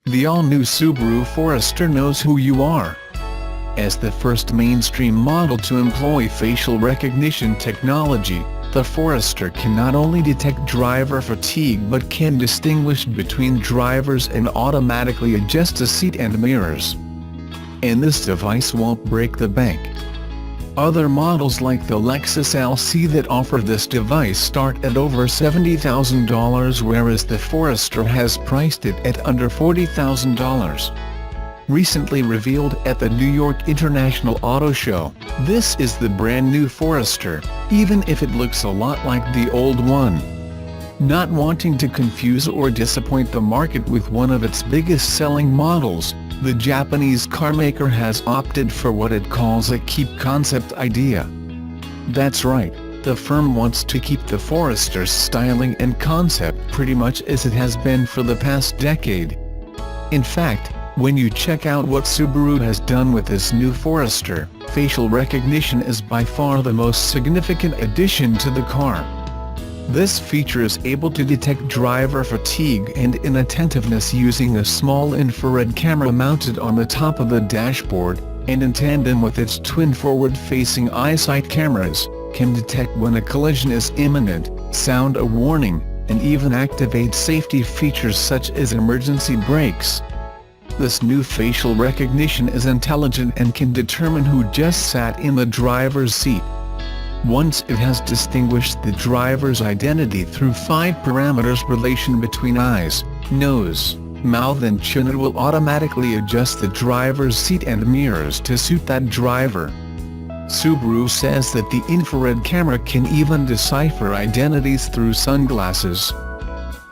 The all-new Subaru Forester knows who you are. As the first mainstream model to employ facial recognition technology, the Forester can not only detect driver fatigue but can distinguish between drivers and automatically adjust the seat and mirrors. And this device won't break the bank. Other models like the Lexus LC that offer this device start at over $70,000, whereas the Forester has priced it at under $40,000. Recently revealed at the New York International Auto Show, this is the brand new Forester, even if it looks a lot like the old one. Not wanting to confuse or disappoint the market with one of its biggest selling models, the Japanese carmaker has opted for what it calls a keep concept idea. That's right, the firm wants to keep the Forester's styling and concept pretty much as it has been for the past decade. In fact, when you check out what Subaru has done with this new Forester, facial recognition is by far the most significant addition to the car. This feature is able to detect driver fatigue and inattentiveness using a small infrared camera mounted on the top of the dashboard, and in tandem with its twin forward-facing eyesight cameras, can detect when a collision is imminent, sound a warning, and even activate safety features such as emergency brakes. This new facial recognition is intelligent and can determine who just sat in the driver's seat. Once it has distinguished the driver's identity through 5 parameters relation between eyes, nose, mouth and chin, it will automatically adjust the driver's seat and mirrors to suit that driver. Subaru says that the infrared camera can even decipher identities through sunglasses.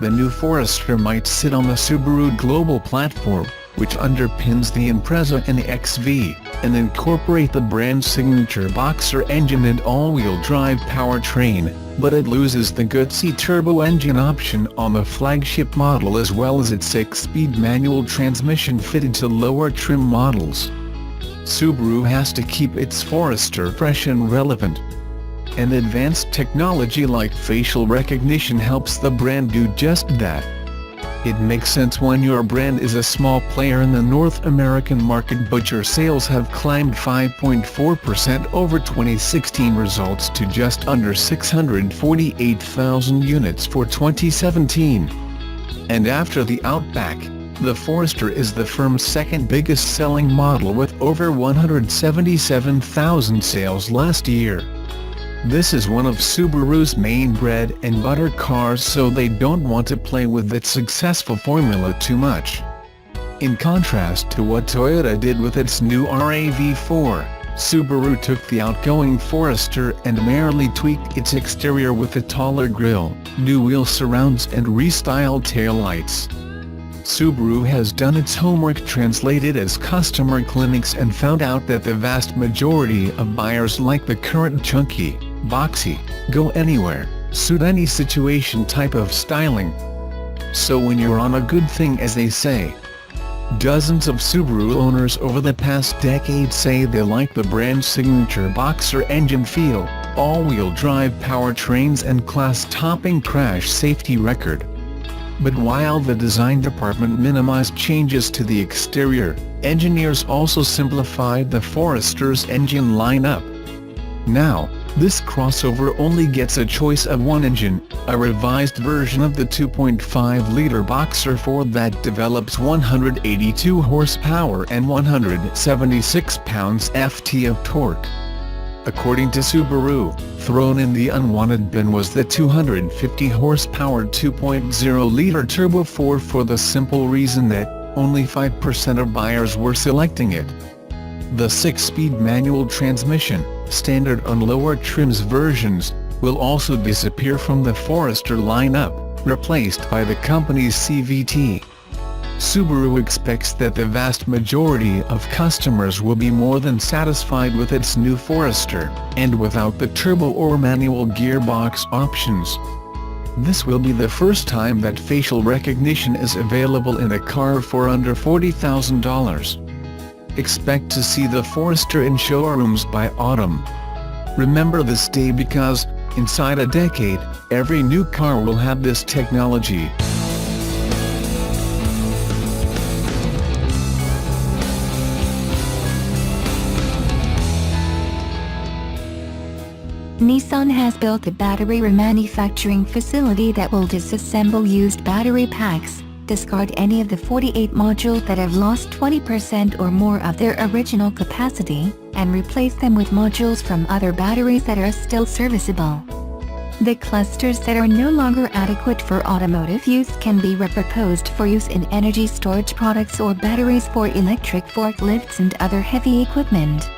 The new Forester might sit on the Subaru global platform, which underpins the Impreza and the XV, and incorporate the brand's signature boxer engine and all-wheel drive powertrain, but it loses the gutsy turbo engine option on the flagship model as well as its 6-speed manual transmission fitted to lower trim models. Subaru has to keep its Forester fresh and relevant. And advanced technology like facial recognition helps the brand do just that. It makes sense when your brand is a small player in the North American market, but your sales have climbed 5.4% over 2016 results to just under 648,000 units for 2017. And after the Outback, the Forester is the firm's second biggest selling model with over 177,000 sales last year. This is one of Subaru's main bread and butter cars, so they don't want to play with its successful formula too much. In contrast to what Toyota did with its new RAV4, Subaru took the outgoing Forester and merely tweaked its exterior with a taller grille, new wheel surrounds and restyled taillights. Subaru has done its homework, translated as customer clinics, and found out that the vast majority of buyers like the current chunky, boxy, go anywhere, suit any situation type of styling. So when you're on a good thing, as they say. Dozens of Subaru owners over the past decade say they like the brand's signature boxer engine feel, all-wheel drive powertrains and class-topping crash safety record. But while the design department minimized changes to the exterior, engineers also simplified the Forester's engine lineup. Now, this crossover only gets a choice of one engine, a revised version of the 2.5-liter Boxer 4 that develops 182 horsepower and 176 pounds-ft of torque. According to Subaru, thrown in the unwanted bin was the 250 horsepower 2.0-liter Turbo 4 for the simple reason that only 5% of buyers were selecting it. The 6-speed manual transmission, standard on lower trims versions, will also disappear from the Forester lineup, replaced by the company's CVT. Subaru expects that the vast majority of customers will be more than satisfied with its new Forester, and without the turbo or manual gearbox options. This will be the first time that facial recognition is available in a car for under $40,000. Expect to see the Forester in showrooms by autumn. Remember this day, because, inside a decade, every new car will have this technology. Nissan has built a battery remanufacturing facility that will disassemble used battery packs, discard any of the 48 modules that have lost 20% or more of their original capacity, and replace them with modules from other batteries that are still serviceable. The clusters that are no longer adequate for automotive use can be repurposed for use in energy storage products or batteries for electric forklifts and other heavy equipment.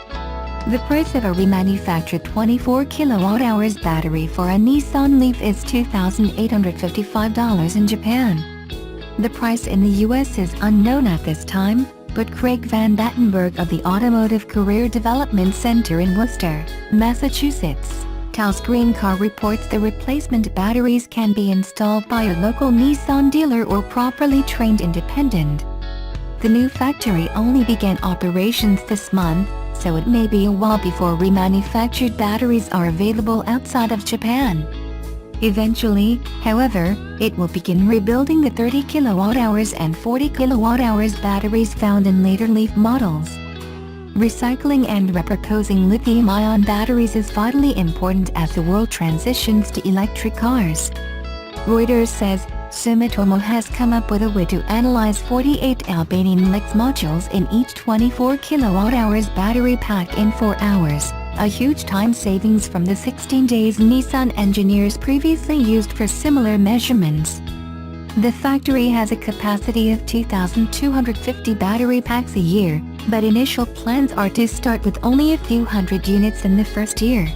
The price of a remanufactured 24 kWh battery for a Nissan Leaf is $2,855 in Japan. The price in the US is unknown at this time, but Craig Van Battenberg of the Automotive Career Development Center in Worcester, Massachusetts, tells Green Car reports the replacement batteries can be installed by a local Nissan dealer or properly trained independent. The new factory only began operations this month, so it may be a while before remanufactured batteries are available outside of Japan. Eventually, however, it will begin rebuilding the 30 kWh and 40 kWh batteries found in later Leaf models. Recycling and repurposing lithium-ion batteries is vitally important as the world transitions to electric cars. Reuters says, Sumitomo has come up with a way to analyze 48 Albanian Lex modules in each 24 kWh battery pack in 4 hours, a huge time savings from the 16 days Nissan engineers previously used for similar measurements. The factory has a capacity of 2,250 battery packs a year, but initial plans are to start with only a few hundred units in the first year.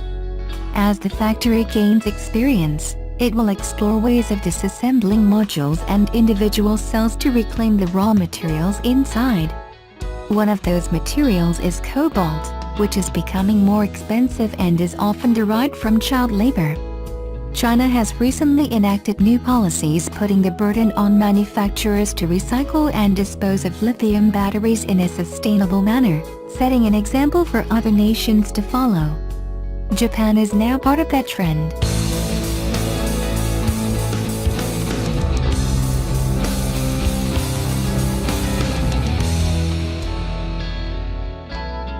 As the factory gains experience, it will explore ways of disassembling modules and individual cells to reclaim the raw materials inside. One of those materials is cobalt, which is becoming more expensive and is often derived from child labor. China has recently enacted new policies putting the burden on manufacturers to recycle and dispose of lithium batteries in a sustainable manner, setting an example for other nations to follow. Japan is now part of that trend.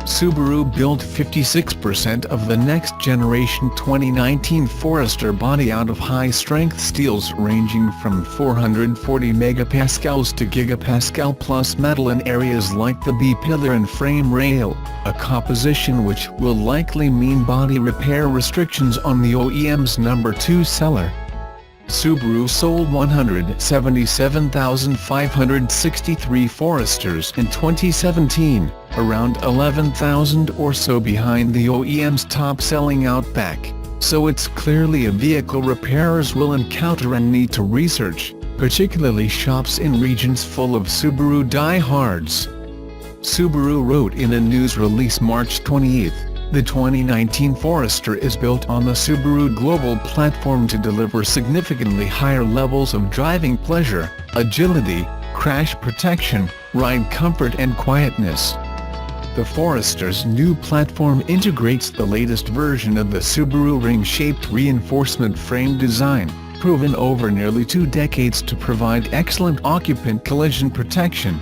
Subaru built 56% of the next-generation 2019 Forester body out of high-strength steels ranging from 440 megapascals to gigapascal plus metal in areas like the B-pillar and frame rail, a composition which will likely mean body repair restrictions on the OEM's number 2 seller. Subaru sold 177,563 Foresters in 2017, around 11,000 or so behind the OEM's top-selling Outback, so it's clearly a vehicle repairers will encounter and need to research, particularly shops in regions full of Subaru diehards. Subaru wrote in a news release March 28. The 2019 Forester is built on the Subaru Global platform to deliver significantly higher levels of driving pleasure, agility, crash protection, ride comfort and quietness. The Forester's new platform integrates the latest version of the Subaru ring-shaped reinforcement frame design, proven over nearly 2 decades to provide excellent occupant collision protection.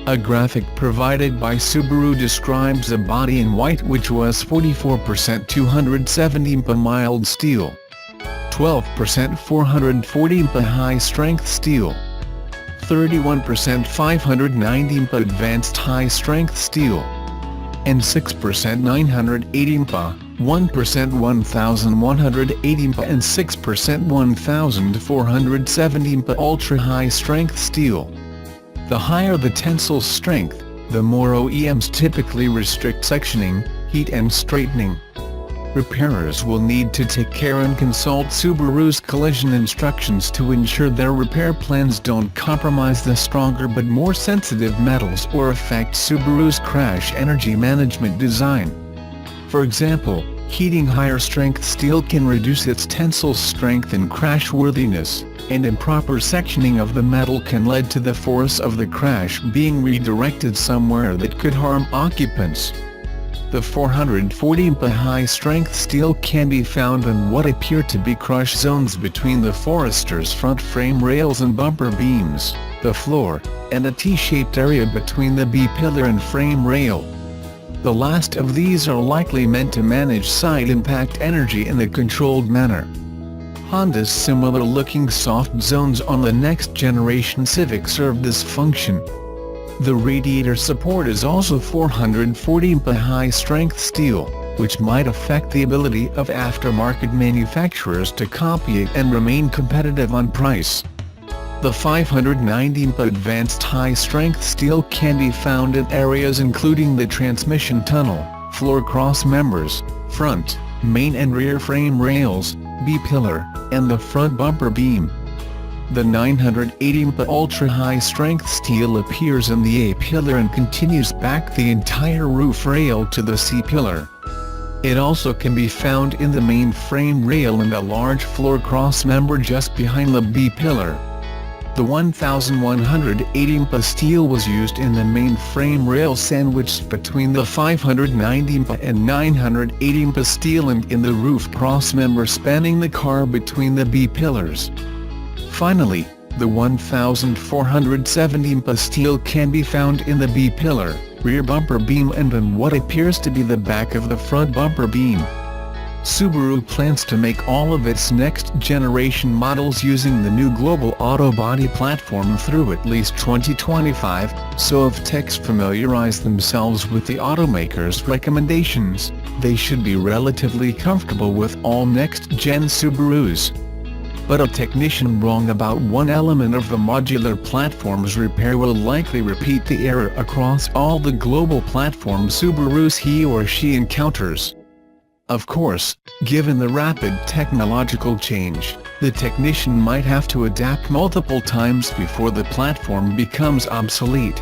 A graphic provided by Subaru describes the body in white, which was 44% 270 mpa mild steel, 12% 440 mpa high-strength steel, 31% 590 mpa advanced high-strength steel, and 6% 980 mpa, 1% 1180 mpa and 6% 1470 mpa ultra-high-strength steel. The higher the tensile strength, the more OEMs typically restrict sectioning, heat and straightening. Repairers will need to take care and consult Subaru's collision instructions to ensure their repair plans don't compromise the stronger but more sensitive metals or affect Subaru's crash energy management design. For example, heating higher strength steel can reduce its tensile strength and crashworthiness, and improper sectioning of the metal can lead to the force of the crash being redirected somewhere that could harm occupants. The 440 mpa high-strength steel can be found in what appear to be crush zones between the Forester's front frame rails and bumper beams, the floor, and a T-shaped area between the B-pillar and frame rail. The last of these are likely meant to manage side impact energy in a controlled manner. Honda's similar-looking soft zones on the next-generation Civic serve this function. The radiator support is also 440 mpa high-strength steel, which might affect the ability of aftermarket manufacturers to copy it and remain competitive on price. The 590 mpa advanced high-strength steel can be found in areas including the transmission tunnel, floor cross members, front, main and rear frame rails, B-pillar, and the front bumper beam. The 980 mpa ultra-high-strength steel appears in the A-pillar and continues back the entire roof rail to the C-pillar. It also can be found in the main frame rail and a large floor cross member just behind the B-pillar. The 1180 mpa steel was used in the main frame rail sandwiched between the 590 mpa and 980 mpa steel and in the roof cross member spanning the car between the B-pillars. Finally, the 1470 mpa steel can be found in the B-pillar, rear bumper beam and in what appears to be the back of the front bumper beam. Subaru plans to make all of its next-generation models using the new global auto body platform through at least 2025, so if techs familiarize themselves with the automaker's recommendations, they should be relatively comfortable with all next-gen Subarus. But a technician wrong about one element of the modular platform's repair will likely repeat the error across all the global platform Subarus he or she encounters. Of course, given the rapid technological change, the technician might have to adapt multiple times before the platform becomes obsolete.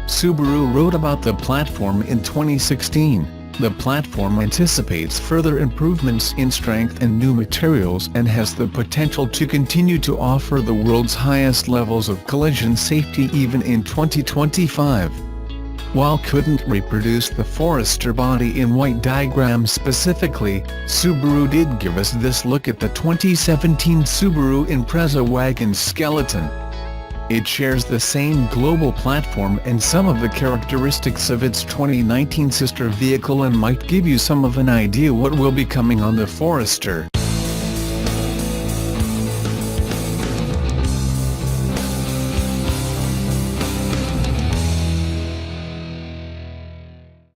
Subaru wrote about the platform in 2016. The platform anticipates further improvements in strength and new materials and has the potential to continue to offer the world's highest levels of collision safety even in 2025. While couldn't reproduce the Forester body in white diagram specifically, Subaru did give us this look at the 2017 Subaru Impreza wagon skeleton. It shares the same global platform and some of the characteristics of its 2019 sister vehicle and might give you some of an idea what will be coming on the Forester.